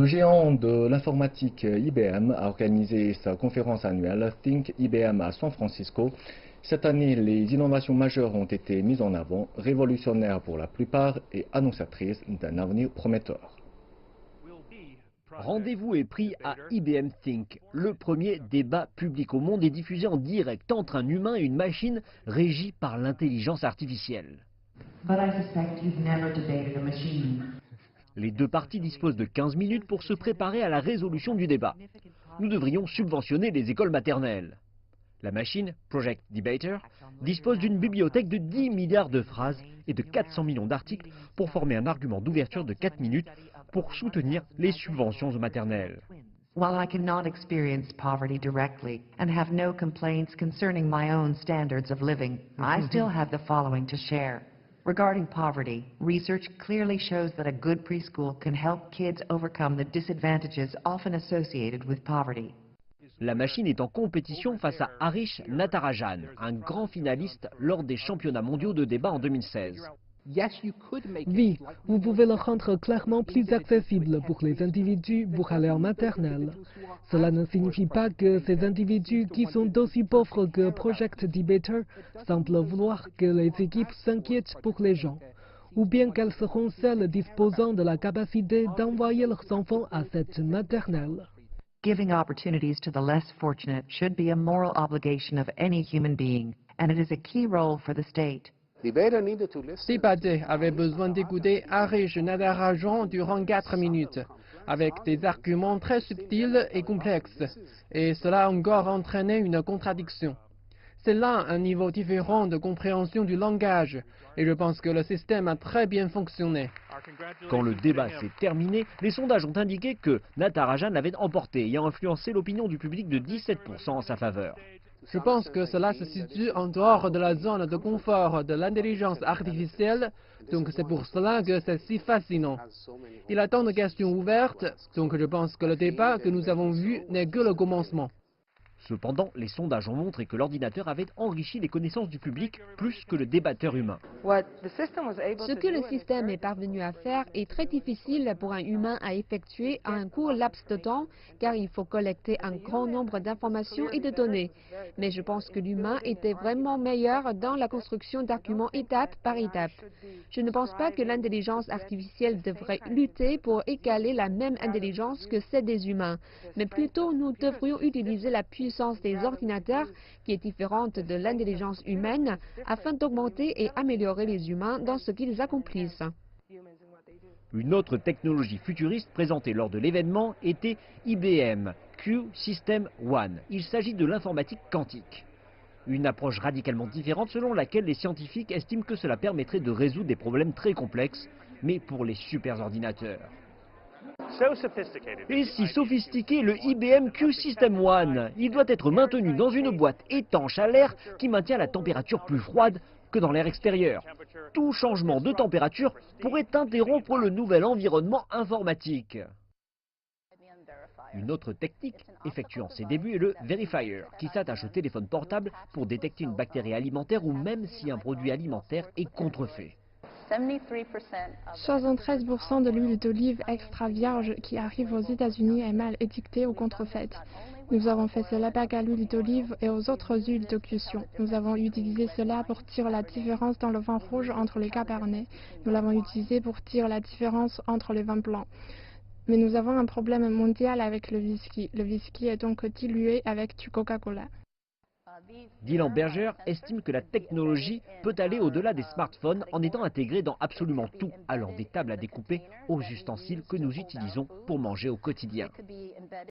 Le géant de l'informatique IBM a organisé sa conférence annuelle Think IBM à San Francisco. Cette année, les innovations majeures ont été mises en avant, révolutionnaires pour la plupart et annonciatrices d'un avenir prometteur. Rendez-vous est pris à IBM Think. Le premier débat public au monde est diffusé en direct entre un humain et une machine régie par l'intelligence artificielle. Les deux parties disposent de 15 minutes pour se préparer à la résolution du débat. Nous devrions subventionner les écoles maternelles. La machine, Project Debater, dispose d'une bibliothèque de 10 milliards de phrases et de 400 millions d'articles pour former un argument d'ouverture de 4 minutes pour soutenir les subventions aux maternelles. While I cannot experience poverty directly and have no complaints concerning my own standards of living, I still have the following to share. Regarding poverty, research clearly shows that a good preschool can help kids overcome the disadvantages often associated with poverty. La machine est en compétition face à Harish Natarajan, un grand finaliste lors des championnats mondiaux de débat en 2016. Oui, vous pouvez le rendre clairement plus accessible pour les individus buraleurs maternels. Cela ne signifie pas que ces individus qui sont aussi pauvres que Project Debater semblent vouloir que les équipes s'inquiètent pour les gens, ou bien qu'elles seront celles disposant de la capacité d'envoyer leurs enfants à cette maternelle. Giving opportunities to the less fortunate should be a moral obligation of any human being, and it is a key role for the state. Debater avait besoin d'écouter Harish Natarajan durant 4 minutes, avec des arguments très subtils et complexes, et cela a encore entraîné une contradiction. C'est là un niveau différent de compréhension du langage, et je pense que le système a très bien fonctionné. Quand le débat s'est terminé, les sondages ont indiqué que Natarajan l'avait emporté, ayant influencé l'opinion du public de 17% en sa faveur. Je pense que cela se situe en dehors de la zone de confort de l'intelligence artificielle, donc c'est pour cela que c'est si fascinant. Il y a tant de questions ouvertes, donc je pense que le débat que nous avons vu n'est que le commencement. Cependant, les sondages ont montré que l'ordinateur avait enrichi les connaissances du public plus que le débatteur humain. Ce que le système est parvenu à faire est très difficile pour un humain à effectuer à un court laps de temps, car il faut collecter un grand nombre d'informations et de données. Mais je pense que l'humain était vraiment meilleur dans la construction d'arguments étape par étape. Je ne pense pas que l'intelligence artificielle devrait lutter pour égaler la même intelligence que celle des humains, mais plutôt nous devrions utiliser la puissance des ordinateurs, qui est différente de l'intelligence humaine, afin d'augmenter et améliorer les humains dans ce qu'ils accomplissent. Une autre technologie futuriste présentée lors de l'événement était IBM Q System One. Il s'agit de l'informatique quantique. Une approche radicalement différente selon laquelle les scientifiques estiment que cela permettrait de résoudre des problèmes très complexes, mais pour les superordinateurs. Et si sophistiqué le IBM Q System One, il doit être maintenu dans une boîte étanche à l'air qui maintient la température plus froide que dans l'air extérieur. Tout changement de température pourrait interrompre le nouvel environnement informatique. Une autre technique effectuant ses débuts est le Verifier, qui s'attache au téléphone portable pour détecter une bactérie alimentaire ou même si un produit alimentaire est contrefait. 73% de l'huile d'olive extra vierge qui arrive aux États-Unis est mal étiquetée ou contrefaite. Nous avons fait cela avec à l'huile d'olive et aux autres huiles de cuisson. Nous avons utilisé cela pour tirer la différence dans le vin rouge entre les cabernets. Nous l'avons utilisé pour tirer la différence entre les vins blancs. Mais nous avons un problème mondial avec le whisky. Le whisky est donc dilué avec du Coca-Cola. Dylan Berger estime que la technologie peut aller au-delà des smartphones en étant intégrée dans absolument tout, allant des tables à découper aux ustensiles que nous utilisons pour manger au quotidien.